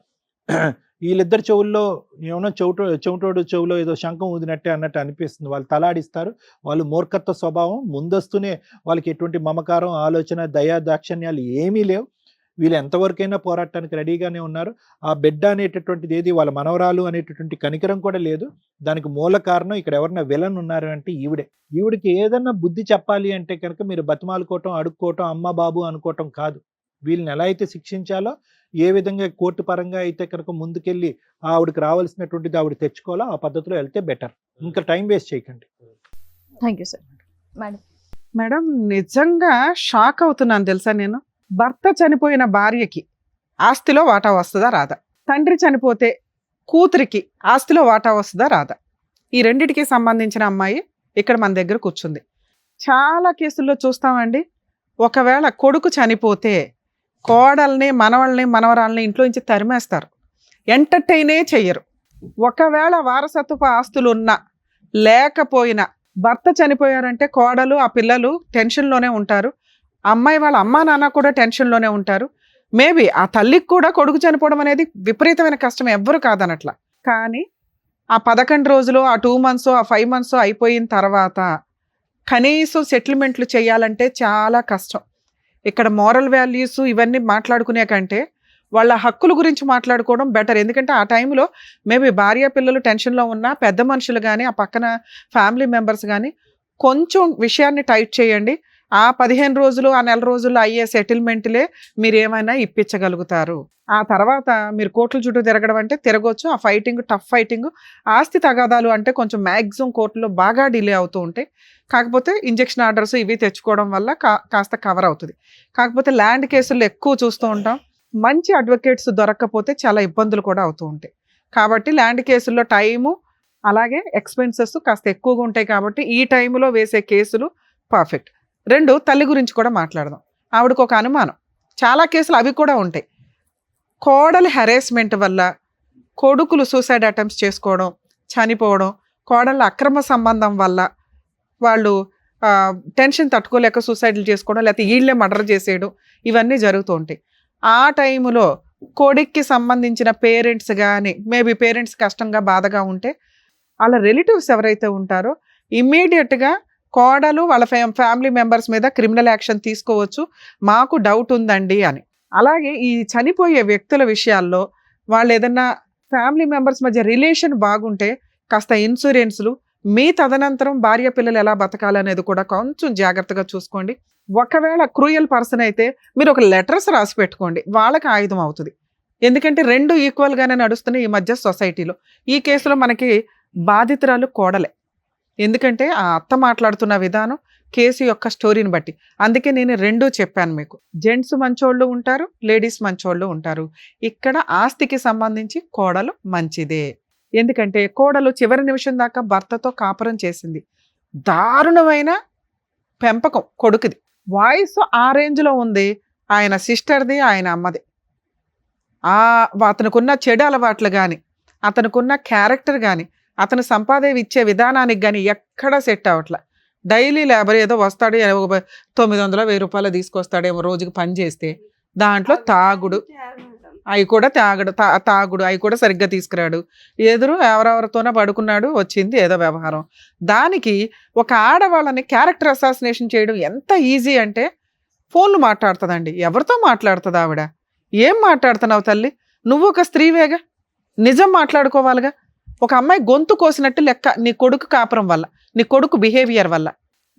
వీళ్ళిద్దరు చెవుల్లో ఏమన్నా చెవిటోడు చెవులో ఏదో శంఖం ఊదినట్టే అన్నట్టు అనిపిస్తుంది. వాళ్ళు తలాడిస్తారు, వాళ్ళు మూర్ఖత్వ స్వభావం, ముందస్తునే వాళ్ళకి ఎటువంటి మమకారం, ఆలోచన, దయా దాక్షణ్యాలు ఏమీ లేవు. వీళ్ళు ఎంతవరకైనా పోరాటానికి రెడీగానే ఉన్నారు. ఆ బిడ్డ అనేటటువంటిది ఏది, వాళ్ళ మనవరాలు అనేటటువంటి కనికరం కూడా లేదు. దానికి మూల కారణం ఇక్కడ ఎవరైనా విలన్ ఉన్నారు అంటే ఈవిడికి ఏదన్నా బుద్ధి చెప్పాలి అంటే కనుక మీరు బతిమాలుకోవటం, అడుక్కోవటం, అమ్మ బాబు అనుకోవటం కాదు. వీళ్ళని ఎలా అయితే శిక్షించాలో ఏ విధంగా కోర్టు పరంగా అయితే కనుక ముందుకెళ్ళి ఆవిడకి రావాల్సినటువంటిది ఆవిడ తెచ్చుకోవాలో ఆ పద్ధతిలో వెళ్తే బెటర్. ఇంకా టైం వేస్ట్ చేయకండి. Thank you sir. Madam, madam నిజంగా షాక్ అవుతున్నాను తెలుసా నేను. భర్త చనిపోయిన భార్యకి ఆస్తిలో వాటా వస్తుందా రాదా, తండ్రి చనిపోతే కూతురికి ఆస్తిలో వాటా వస్తుందా రాదా, ఈ రెండిటికి సంబంధించిన అమ్మాయి ఇక్కడ మన దగ్గర కూర్చుంది. చాలా కేసుల్లో చూస్తామండి, ఒకవేళ కొడుకు చనిపోతే కోడల్ని మనవల్ని మనవరాల్ని ఇంట్లో నుంచి తరిమేస్తారు, ఎంటర్టైనే చెయ్యరు. ఒకవేళ వారసత్వపు ఆస్తులు ఉన్నా లేకపోయినా భర్త చనిపోయారంటే కోడలు ఆ పిల్లలు టెన్షన్లోనే ఉంటారు, అమ్మాయి వాళ్ళ అమ్మా నాన్న కూడా టెన్షన్లోనే ఉంటారు. మేబీ ఆ తల్లికి కూడా కొడుకు చనిపోవడం అనేది విపరీతమైన కష్టం, ఎవ్వరు కాదనట్లా. కానీ ఆ 11 రోజులు, ఆ 2 months, ఆ 5 months అయిపోయిన తర్వాత కనీసం సెటిల్మెంట్లు చేయాలంటే చాలా కష్టం. ఇక్కడ మోరల్ వాల్యూస్ ఇవన్నీ మాట్లాడుకునే కంటే వాళ్ళ హక్కుల గురించి మాట్లాడుకోవడం బెటర్. ఎందుకంటే ఆ టైంలో మేబీ భార్య పిల్లలు టెన్షన్లో ఉన్న పెద్ద మనుషులు కానీ ఆ పక్కన ఫ్యామిలీ మెంబర్స్ కానీ కొంచెం విషయాన్ని టైట్ చేయండి. ఆ 15 రోజులు, ఆ నెల రోజుల్లో అయ్యే సెటిల్మెంట్లే మీరు ఏమైనా ఇప్పించగలుగుతారు. ఆ తర్వాత మీరు కోర్టుల చుట్టూ తిరగడం అంటే తిరగొచ్చు. ఆ ఫైటింగ్, టఫ్ ఫైటింగ్, ఆస్తి తగాదాలు అంటే కొంచెం మ్యాక్సిమం కోర్టులో బాగా డిలే అవుతూ ఉంటాయి. కాకపోతే ఇంజెక్షన్ ఆర్డర్స్ ఇవి తెచ్చుకోవడం వల్ల కాస్త కవర్ అవుతుంది. కాకపోతే ల్యాండ్ కేసుల్లో ఎక్కువ చూస్తూ ఉంటాం, మంచి అడ్వకేట్స్ దొరక్కపోతే చాలా ఇబ్బందులు కూడా అవుతూ ఉంటాయి. కాబట్టి ల్యాండ్ కేసుల్లో టైము అలాగే ఎక్స్పెన్సెస్ కాస్త ఎక్కువగా ఉంటాయి. కాబట్టి ఈ టైంలో వేసే కేసులు పర్ఫెక్ట్. 2, తల్లి గురించి కూడా మాట్లాడదాం. ఆవిడకు ఒక అనుమానం, చాలా కేసులు అవి కూడా ఉంటాయి. కోడలి హెరాస్మెంట్ వల్ల కొడుకులు సూసైడ్ అటెంప్ట్స్ చేసుకోవడం, చనిపోవడం, కోడళ్ళ అక్రమ సంబంధం వల్ల వాళ్ళు టెన్షన్ తట్టుకోలేక సూసైడ్లు చేసుకోవడం, లేకపోతే వీళ్ళే మర్డర్ చేసేయడం, ఇవన్నీ జరుగుతూ ఉంటాయి. ఆ టైంలో కొడుక్కి సంబంధించిన పేరెంట్స్ కానీ మేబీ పేరెంట్స్ కష్టంగా బాధగా ఉంటే వాళ్ళ రిలేటివ్స్ ఎవరైతే ఉంటారో ఇమ్మీడియట్గా కోడలు వాళ్ళ ఫ్యామిలీ మెంబర్స్ మీద క్రిమినల్ యాక్షన్ తీసుకోవచ్చు, మాకు డౌట్ ఉందండి అని. అలాగే ఈ చనిపోయే వ్యక్తుల విషయాల్లో వాళ్ళు ఏదన్నా ఫ్యామిలీ మెంబర్స్ మధ్య రిలేషన్ బాగుంటే కాస్త ఇన్సూరెన్స్లు, మీ తదనంతరం భార్య పిల్లలు ఎలా బతకాలనేది కూడా కొంచెం జాగ్రత్తగా చూసుకోండి. ఒకవేళ క్రూయల్ పర్సన్ అయితే మీరు ఒక లెటర్స్ రాసి పెట్టుకోండి, వాళ్ళకి ఆయుధం అవుతుంది. ఎందుకంటే 2 ఈక్వల్గానే నడుస్తున్నాయి ఈ మధ్య సొసైటీలో. ఈ కేసులో మనకి బాధితురాలు కోడలే, ఎందుకంటే ఆ అత్త మాట్లాడుతున్న విధానం కేసు యొక్క స్టోరీని బట్టి. అందుకే నేను 2 చెప్పాను మీకు. జెంట్స్ మంచోళ్ళు ఉంటారు, లేడీస్ మంచోళ్ళు ఉంటారు. ఇక్కడ ఆస్తికి సంబంధించి కోడలు మంచిదే. ఎందుకంటే కోడలు చివరి నిమిషం దాకా భర్తతో కాపురం చేసింది. దారుణమైన పెంపకం కొడుకుది, వాయిస్ ఆ రేంజ్లో ఉంది, ఆయన సిస్టర్ది, ఆయన అమ్మది. అతనుకున్న చెడు అలవాట్లు కానీ, అతనుకున్న క్యారెక్టర్ కానీ, అతను సంపాదన ఇచ్చే విధానానికి కానీ ఎక్కడా సెట్ అవ్వట్ల. డైలీ లేబర్ ఏదో వస్తాడు, 900-1000 రూపాయలు తీసుకొస్తాడేమో రోజుకి పని చేస్తే, దాంట్లో తాగుడు, అవి కూడా తాగుడు అవి కూడా సరిగ్గా తీసుకురాడు, ఎదురు ఎవరెవరితోనో పడుకున్నాడు, వచ్చింది ఏదో వ్యవహారం. దానికి ఒక ఆడవాళ్ళని క్యారెక్టర్ అసాసినేషన్ చేయడం ఎంత ఈజీ అంటే ఫోన్లు మాట్లాడుతుందండి. ఎవరితో మాట్లాడుతుంది ఆవిడ? ఏం మాట్లాడుతున్నావు తల్లి, నువ్వు ఒక స్త్రీవేగా, నిజం మాట్లాడుకోవాలిగా. ఒక అమ్మాయి గొంతు కోసినట్టు లెక్క నీ కొడుకు కాపురం వల్ల, నీ కొడుకు బిహేవియర్ వల్ల.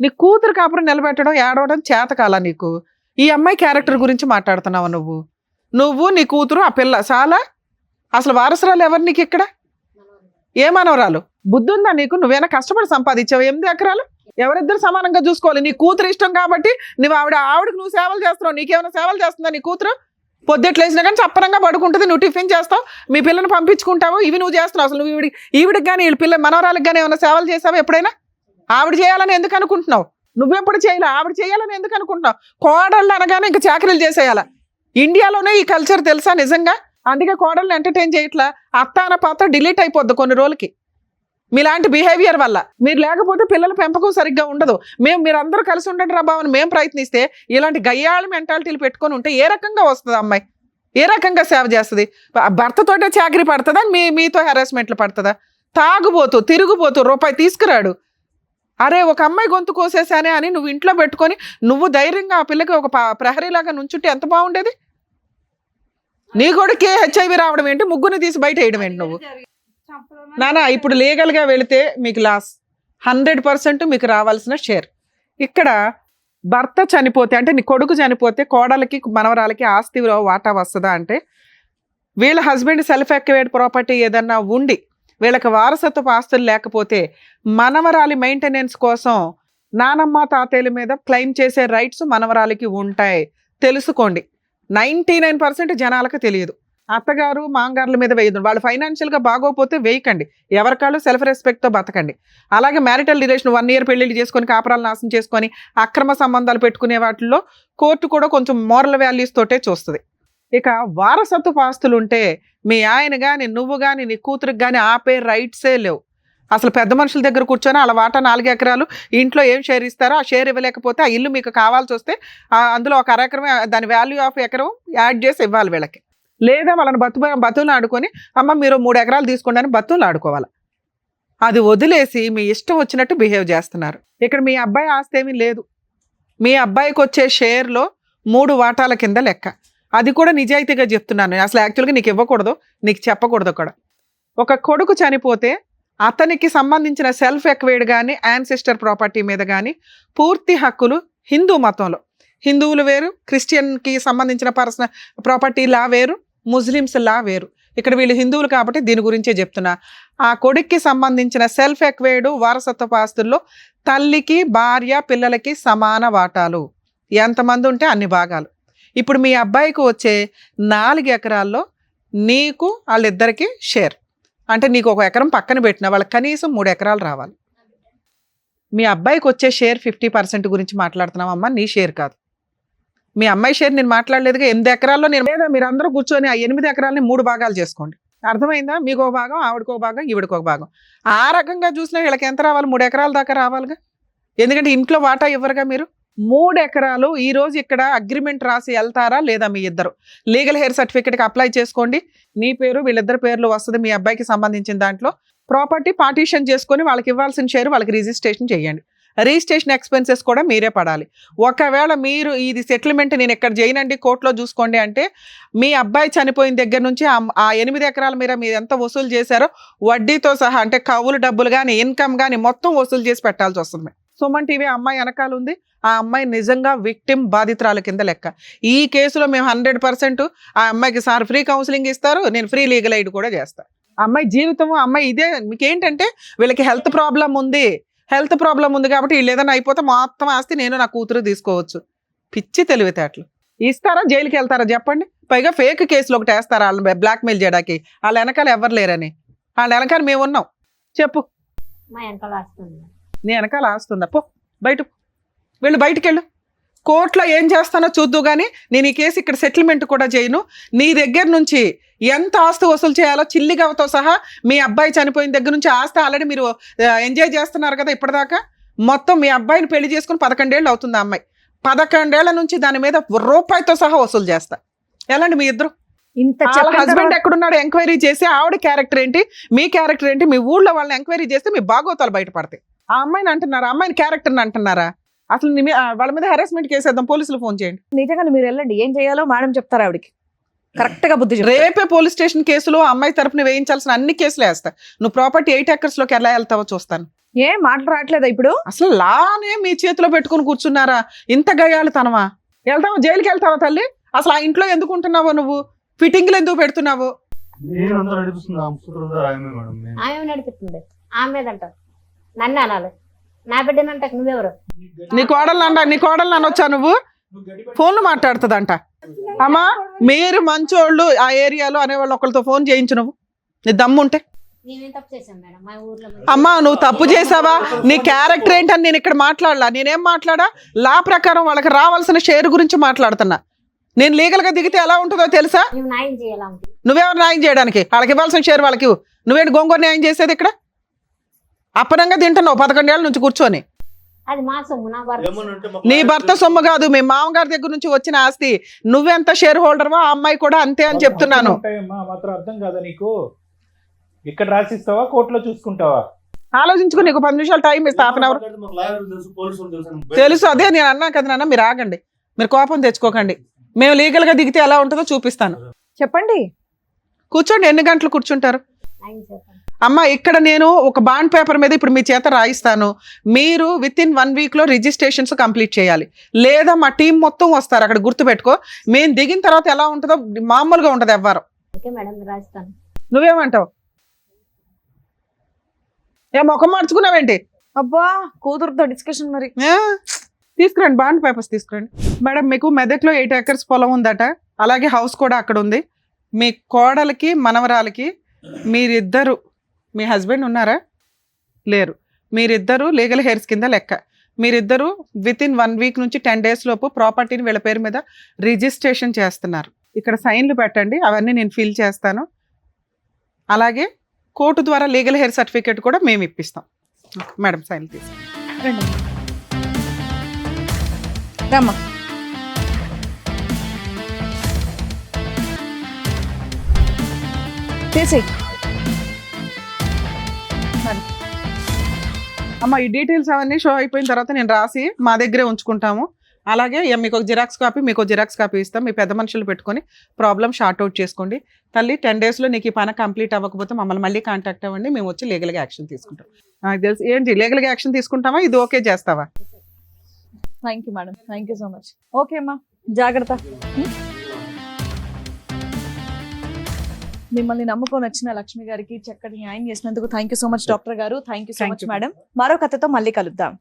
నీ కూతురు కాపురం నిలబెట్టడం, ఏడవడం చేతకాల నీకు. ఈ అమ్మాయి క్యారెక్టర్ గురించి మాట్లాడుతున్నావు నువ్వు నీ కూతురు, ఆ పిల్ల చాలా. అసలు వారసురాలు ఎవరు నీకు ఇక్కడ? ఏ మనవరాలు? బుద్ధి ఉందా నీకు? నువ్వేనా కష్టపడి సంపాదించావు 8 ఎకరాలు? ఎవరిద్దరు సమానంగా చూసుకోవాలి. నీ కూతురు ఇష్టం కాబట్టి నువ్వు ఆవిడకి నువ్వు సేవలు చేస్తున్నావు. నీకేమైనా సేవలు చేస్తుందా నీ కూతురు? పొద్దుట్లేసినా కానీ చప్పరంగా పడుకుంటుంది, నువ్వు టిఫిన్ చేస్తావు, మీ పిల్లని పంపించుకుంటావు, ఇవి నువ్వు చేస్తున్నావు. అసలు నువ్వు ఈవిడికి కానీ వీళ్ళ పిల్ల మనవరాలకు కానీ ఏమైనా సేవలు చేసావు ఎప్పుడైనా? ఆవిడ చేయాలని ఎందుకు అనుకుంటున్నావు? నువ్వెప్పుడు చేయాలి, ఆవిడ చేయాలని ఎందుకు అనుకుంటున్నావు? కోడళ్ళు అనగానే ఇంకా చాకరీలు చేసేయాలా? ఇండియాలోనే ఈ కల్చర్ తెలుసా నిజంగా? అందుకే కోడళ్ళని ఎంటర్టైన్ చేయట్లా. అత్త అన్న పాత్ర డిలీట్ అయిపోద్ది కొన్ని రోజులకి మీలాంటి బిహేవియర్ వల్ల. మీరు లేకపోతే పిల్లల పెంపకం సరిగ్గా ఉండదు. మీరందరూ కలిసి ఉండండి రా బావని మేము ప్రయత్నిస్తే, ఇలాంటి గయ్యాళి మెంటాలిటీలు పెట్టుకొని ఉంటే ఏ రకంగా వస్తుంది అమ్మాయి? ఏ రకంగా సేవ చేస్తుంది? భర్తతోటే చాకరీ పడుతుందా? మీతో హెరాస్మెంట్లు పడుతుందా? తాగుబోతూ తిరుగుబోతూ రూపాయి తీసుకురాడు. అరే ఒక అమ్మాయి గొంతు కోసేసానే అని నువ్వు ఇంట్లో పెట్టుకొని నువ్వు ధైర్యంగా ఆ పిల్లకి ఒక ప్రహరీలాగా నుంచుంటే ఎంత బాగుండేది? నీ కొడుకే హెచ్ఐవి రావడం ఏంటి, ముగ్గురిని తీసి బయట వేయడం ఏంటి నువ్వు? నానా ఇప్పుడు లీగల్గా వెళితే మీకు లాస్, 100% మీకు రావాల్సిన షేర్. ఇక్కడ భర్త చనిపోతే అంటే నీ కొడుకు చనిపోతే కోడలకి మనవరాలకి ఆస్తిలో వాటా వస్తుందా అంటే వీళ్ళ హస్బెండ్ సెల్ఫ్ ఎక్వేర్డ్ ప్రాపర్టీ ఏదన్నా ఉండి వీళ్ళకి వారసత్వపు ఆస్తులు లేకపోతే మనవరాలి మెయింటెనెన్స్ కోసం నానమ్మ తాతయ్యల మీద క్లెయిమ్ చేసే రైట్స్ మనవరాలికి ఉంటాయి. తెలుసుకోండి. 99% జనాలకు తెలియదు. అత్తగారు మాంగారుల మీద వేయదు. వాళ్ళు ఫైనాన్షియల్గా బాగోపోతే వేయకండి. ఎవరికాళ్ళు సెల్ఫ్ రెస్పెక్ట్తో బతకండి. అలాగే మ్యారిటల్ రిలేషన్ 1 year పెళ్లిళ్ళు చేసుకొని కాపురాలు నాశనం చేసుకొని అక్రమ సంబంధాలు పెట్టుకునే వాటిల్లో కోర్టు కూడా కొంచెం మోరల్ వాల్యూస్ తోటే చూస్తుంది. ఇక వారసత్వపు ఆస్తులు ఉంటే మీ ఆయన కానీ నువ్వు కానీ నీ కూతురికి కానీ ఆపే రైట్సే లేవు. అసలు పెద్ద మనుషుల దగ్గర కూర్చొని అలా వాటా 4 ఎకరాలు ఇంట్లో ఏం షేర్ ఇస్తారో ఆ షేర్ ఇవ్వలేకపోతే ఆ ఇల్లు మీకు కావాల్సి వస్తే అందులో 1 ఎకరం దాని వాల్యూ ఆఫ్ ఎకరం యాడ్ చేసి ఇవ్వాలి వీళ్ళకి. లేదా వాళ్ళని బతులు ఆడుకొని అమ్మ మీరు 3 ఎకరాలు తీసుకోండి అని బతులు ఆడుకోవాలి. అది వదిలేసి మీ ఇష్టం వచ్చినట్టు బిహేవ్ చేస్తున్నారు. ఇక్కడ మీ అబ్బాయి ఆస్తి ఏమీ లేదు. మీ అబ్బాయికి వచ్చే షేర్లో 3 వాటాల కింద లెక్క. అది కూడా నిజాయితీగా చెప్తున్నాను. అసలు యాక్చువల్గా నీకు ఇవ్వకూడదు, నీకు చెప్పకూడదు కూడా. ఒక కొడుకు చనిపోతే అతనికి సంబంధించిన సెల్ఫ్ ఎక్వైర్డ్ కానీ యాన్సిస్టర్ ప్రాపర్టీ మీద కానీ పూర్తి హక్కులు హిందూ మతంలో, హిందువులు వేరు, క్రిస్టియన్కి సంబంధించిన పర్సనల్ ప్రాపర్టీ లా వేరు, ముస్లిమ్స్ లా వేరు. ఇక్కడ వీళ్ళు హిందువులు కాబట్టి దీని గురించే చెప్తున్నా. ఆ కొడుక్కి సంబంధించిన సెల్ఫ్ ఎక్వైర్డ్ వారసత్వ ఆస్తుల్లో తల్లికి భార్య పిల్లలకి సమాన వాటాలు. ఎంతమంది ఉంటే అన్ని భాగాలు. ఇప్పుడు మీ అబ్బాయికి వచ్చే 4 ఎకరాల్లో నీకు వాళ్ళిద్దరికి షేర్. అంటే నీకు 1 ఎకరం పక్కన పెట్టిన వాళ్ళకి కనీసం 3 ఎకరాలు రావాలి. మీ అబ్బాయికి వచ్చే షేర్ 50% గురించి మాట్లాడుతున్నామమ్మా, నీ షేర్ కాదు. మీ అమ్మాయి షేర్ నేను మాట్లాడలేదుగా. 8 ఎకరాల్లో నేను లేదా మీరు అందరూ కూర్చొని ఆ 8 ఎకరాలని 3 భాగాలు చేసుకోండి. అర్థమైందా? మీకు 1 భాగం, ఆవిడకి 1 భాగం, ఈవిడికి 1 భాగం. ఆ రకంగా చూసినా వీళ్ళకి ఎంత రావాలి? 3 ఎకరాల దాకా రావాలిగా. ఎందుకంటే ఇంట్లో వాటా ఇవ్వరుగా మీరు. 3 ఎకరాలు ఈ రోజు ఇక్కడ అగ్రిమెంట్ రాసి వెళ్తారా లేదా? మీ ఇద్దరు లీగల్ హెయిర్ సర్టిఫికేట్కి అప్లై చేసుకోండి. నీ పేరు వీళ్ళిద్దరు పేర్లు వస్తుంది. మీ అబ్బాయికి సంబంధించిన దాంట్లో ప్రాపర్టీ పార్టీషన్ చేసుకొని వాళ్ళకి ఇవ్వాల్సిన షేర్ వాళ్ళకి రిజిస్ట్రేషన్ చేయండి. రిజిస్ట్రేషన్ ఎక్స్పెన్సెస్ కూడా మీరే పడాలి. ఒకవేళ మీరు ఇది సెటిల్మెంట్ నేను ఇక్కడ చేయనండి కోర్టులో చూసుకోండి అంటే మీ అబ్బాయి చనిపోయిన దగ్గర నుంచి ఆ 8 ఎకరాల మీద మీరు ఎంత వసూలు చేశారో వడ్డీతో సహా, అంటే కవులు డబ్బులు కానీ ఇన్కమ్ కానీ మొత్తం వసూలు చేసి పెట్టాల్సి వస్తుంది. సుమన్ టీవీ అమ్మాయి వెనకాల ఉంది. ఆ అమ్మాయి నిజంగా విక్టిమ్, బాధితురాల కింద లెక్క. ఈ కేసులో మేము 100% ఆ అమ్మాయికి సార్ ఫ్రీ కౌన్సిలింగ్ ఇస్తారు, నేను ఫ్రీ లీగల్ ఎయిడ్ కూడా చేస్తాను. అమ్మాయి జీవితం అమ్మాయి ఇదే. మీకేంటంటే వీళ్ళకి హెల్త్ ప్రాబ్లం ఉంది కాబట్టి వీళ్ళు ఏదైనా అయిపోతే మొత్తం ఆస్తి నేను నా కూతురు తీసుకోవచ్చు. పిచ్చి తెలివితేటలు. ఇస్తారా? జైలుకి వెళ్తారా చెప్పండి? పైగా ఫేక్ కేసులు ఒకటి వేస్తారా వాళ్ళని బ్లాక్మెయిల్ చేయడానికి? వాళ్ళ వెనకాల ఎవరు లేరని. వాళ్ళ వెనకాల మేము ఉన్నాం. చెప్పు. మా వెనకాల వస్తుంది. నీ వెనకాల ఆస్తుందా? పో బయట, వీళ్ళు బయటికి వెళ్ళు. కోర్టులో ఏం చేస్తానో చూద్దు కానీ నేను ఈ కేసు ఇక్కడ సెటిల్మెంట్ కూడా చేయను. నీ దగ్గర నుంచి ఎంత ఆస్తి వసూలు చేయాలో చిల్లిగవతో సహా మీ అబ్బాయి చనిపోయిన దగ్గర నుంచి ఆస్తి ఆల్రెడీ మీరు ఎంజాయ్ చేస్తున్నారు కదా ఇప్పటిదాకా. మొత్తం మీ అబ్బాయిని పెళ్లి చేసుకుని 11 ఏళ్ళు అవుతుంది. ఆ అమ్మాయి 11 ఏళ్ల నుంచి దాని మీద రూపాయితో సహా వసూలు చేస్తా. ఎలాంటి మీ ఇద్దరు? హస్బెండ్ ఎక్కడున్నాడు ఎంక్వైరీ చేసి ఆవిడ క్యారెక్టర్ ఏంటి, మీ క్యారెక్టర్ ఏంటి, మీ ఊళ్ళో వాళ్ళని ఎంక్వైరీ చేస్తే మీ బాగోతాలు బయటపడతాయి. ఆ అమ్మాయిని అంటున్నారా? అమ్మాయిని క్యారెక్టర్ని అంటున్నారా? అసలు వాళ్ళ మీద హెరాస్మెంట్ కేసు వేద్దాం, పోలీసులు ఫోన్ చేయండి. నిజంగా మీరు వెళ్ళండి, ఏం చేయాలో మేడం చెప్తారు ఆవిడకి. కరెక్ట్ గా బుద్ధి. రేపే పోలీస్ స్టేషన్ కేసులో అమ్మాయి తరపున వేయించాల్సిన అన్ని కేసులు వేస్తా. నువ్వు ప్రాపర్టీ 8 acres లోకి ఎలా వెళ్తావో చూస్తాను. ఏం మాటలు రావట్లేదా ఇప్పుడు? అసలు లానే మీ చేతిలో పెట్టుకుని కూర్చున్నారా? ఇంత గయ్యాళితనమా? వెళ్తావా? జైలుకి వెళ్తావా తల్లి? అసలు ఆ ఇంట్లో ఎందుకు ఉంటున్నావో నువ్వు? ఫిట్టింగ్లు ఎందుకు పెడుతున్నావు? ఆమె నడిపిస్తుంది. ఆమె అంటారు నన్ను అనాలి, నా బిడ్డనంట. నువ్వెవరు? నీ కోడలు అనొచ్చా నువ్వు? ఫోన్లు మాట్లాడుతుందంట. అమ్మా మీరు మంచోళ్ళు ఆ ఏరియాలో అనేవాళ్ళు ఒకరితో ఫోన్ చేయించు. నువ్వు నీ దమ్ముంటే. అమ్మా నువ్వు తప్పు చేసావా? నీ క్యారెక్టర్ ఏంటని నేను ఇక్కడ మాట్లాడలా. నేనేం మాట్లాడా? లా ప్రకారం వాళ్ళకి రావాల్సిన షేర్ గురించి మాట్లాడుతున్నా. నేను లీగల్ గా దిగితే ఎలా ఉంటుందో తెలుసా? నువ్వెవరు న్యాయం చేయడానికి? వాళ్ళకి ఇవ్వాల్సిన షేర్ వాళ్ళకి. నువ్వేంటి గోంగూర న్యాయం చేసేది ఇక్కడ? అప్పనంగా తింటున్నావు 11 ఏళ్ళ నుంచి కూర్చొని. నీ భర్త సొమ్ము కాదు, మీ మామగారి దగ్గర నుంచి వచ్చిన ఆస్తి. నువ్వెంత షేర్ హోల్డర్వో ఆ అమ్మాయి కూడా అంతే అని చెప్తున్నాను. అర్థం కాదా నీకు? ఇక్కడ రాసిస్తావా, కోర్టులో చూసుకుంటావా? ఆలోచించుకుని నీకు 10 నిమిషాలు టైం ఇస్తా, 1/2 hour. తెలుసు, అదే నేను అన్నా కదా నాన్న. మీరు ఆగండి, మీరు కోపం తెచ్చుకోకండి. మేము లీగల్ గా దిగితే ఎలా ఉంటుందో చూపిస్తాను. చెప్పండి. కూర్చోండి. ఎన్ని గంటలు కూర్చుంటారు? అమ్మ ఇక్కడ నేను ఒక బాండ్ పేపర్ మీద ఇప్పుడు మీ చేత రాయిస్తాను. మీరు within 1 week లో రిజిస్ట్రేషన్స్ కంప్లీట్ చేయాలి. లేదా మా టీం మొత్తం వస్తారు అక్కడ. గుర్తుపెట్టుకో, మేము దిగిన తర్వాత ఎలా ఉంటుందో మామూలుగా ఉంటుంది. ఎవ్వరు ఓకే మేడం రాస్తాను. నువ్వేమంటావు? ఏ ముఖం మార్చుకున్నావేంటి? అబ్బా కూతురుతో డిస్కషన్ మరి. ఆ, తీసుకురండి బాండ్ పేపర్స్ తీసుకురండి. మేడం మీకు మెదక్లో 8 acres పొలం ఉందట, అలాగే హౌస్ కూడా అక్కడ ఉంది. మీ కోడలికి మనవరాలకి మీరిద్దరు, మీ హస్బెండ్ ఉన్నారా? లేరు. మీరిద్దరు లీగల్ హెయిర్స్ కింద లెక్క. మీరిద్దరు వితిన్ 1 week నుంచి 10 days లోపు ప్రాపర్టీని వీళ్ళ పేరు మీద రిజిస్ట్రేషన్ చేస్తున్నారు. ఇక్కడ సైన్లు పెట్టండి, అవన్నీ నేను ఫిల్ చేస్తాను. అలాగే కోర్టు ద్వారా లీగల్ హెయిర్ సర్టిఫికేట్ కూడా మేము ఇప్పిస్తాం. మేడం సైన్లు తీసుకుంటాం. రమ్మా. తీసి అమ్మ ఈ డీటెయిల్స్ అవన్నీ షో అయిపోయిన తర్వాత నేను రాసి మా దగ్గరే ఉంచుకుంటాము. అలాగే మీకు ఒక జిరాక్స్ కాపీ, మీకు ఒక జిరాక్స్ కాపీ ఇస్తాం. మీ పెద్ద మనుషులు పెట్టుకొని ప్రాబ్లం షార్ట్ అవుట్ చేసుకోండి. తల్లి 10 daysలో నీకు ఈ పని కంప్లీట్ అవ్వకపోతే మమ్మల్ని మళ్ళీ కాంటాక్ట్ అవ్వండి, మేము వచ్చి లీగల్గా యాక్షన్ తీసుకుంటాం. నాకు తెలుసు ఏంటి లీగల్గా యాక్షన్ తీసుకుంటావా, ఇది ఓకే చేస్తావా? Thank you madam, thank you so much. Okay అమ్మా, జాగ్రత్త. మిమ్మల్ని నమ్ముకొని వచ్చిన లక్ష్మి గారికి చక్కటి న్యాయం చేసినందుకు thank you so much doctor గారు. Thank you so Thank much you. Madam. మరో కథతో మళ్ళీ కలుద్దాం.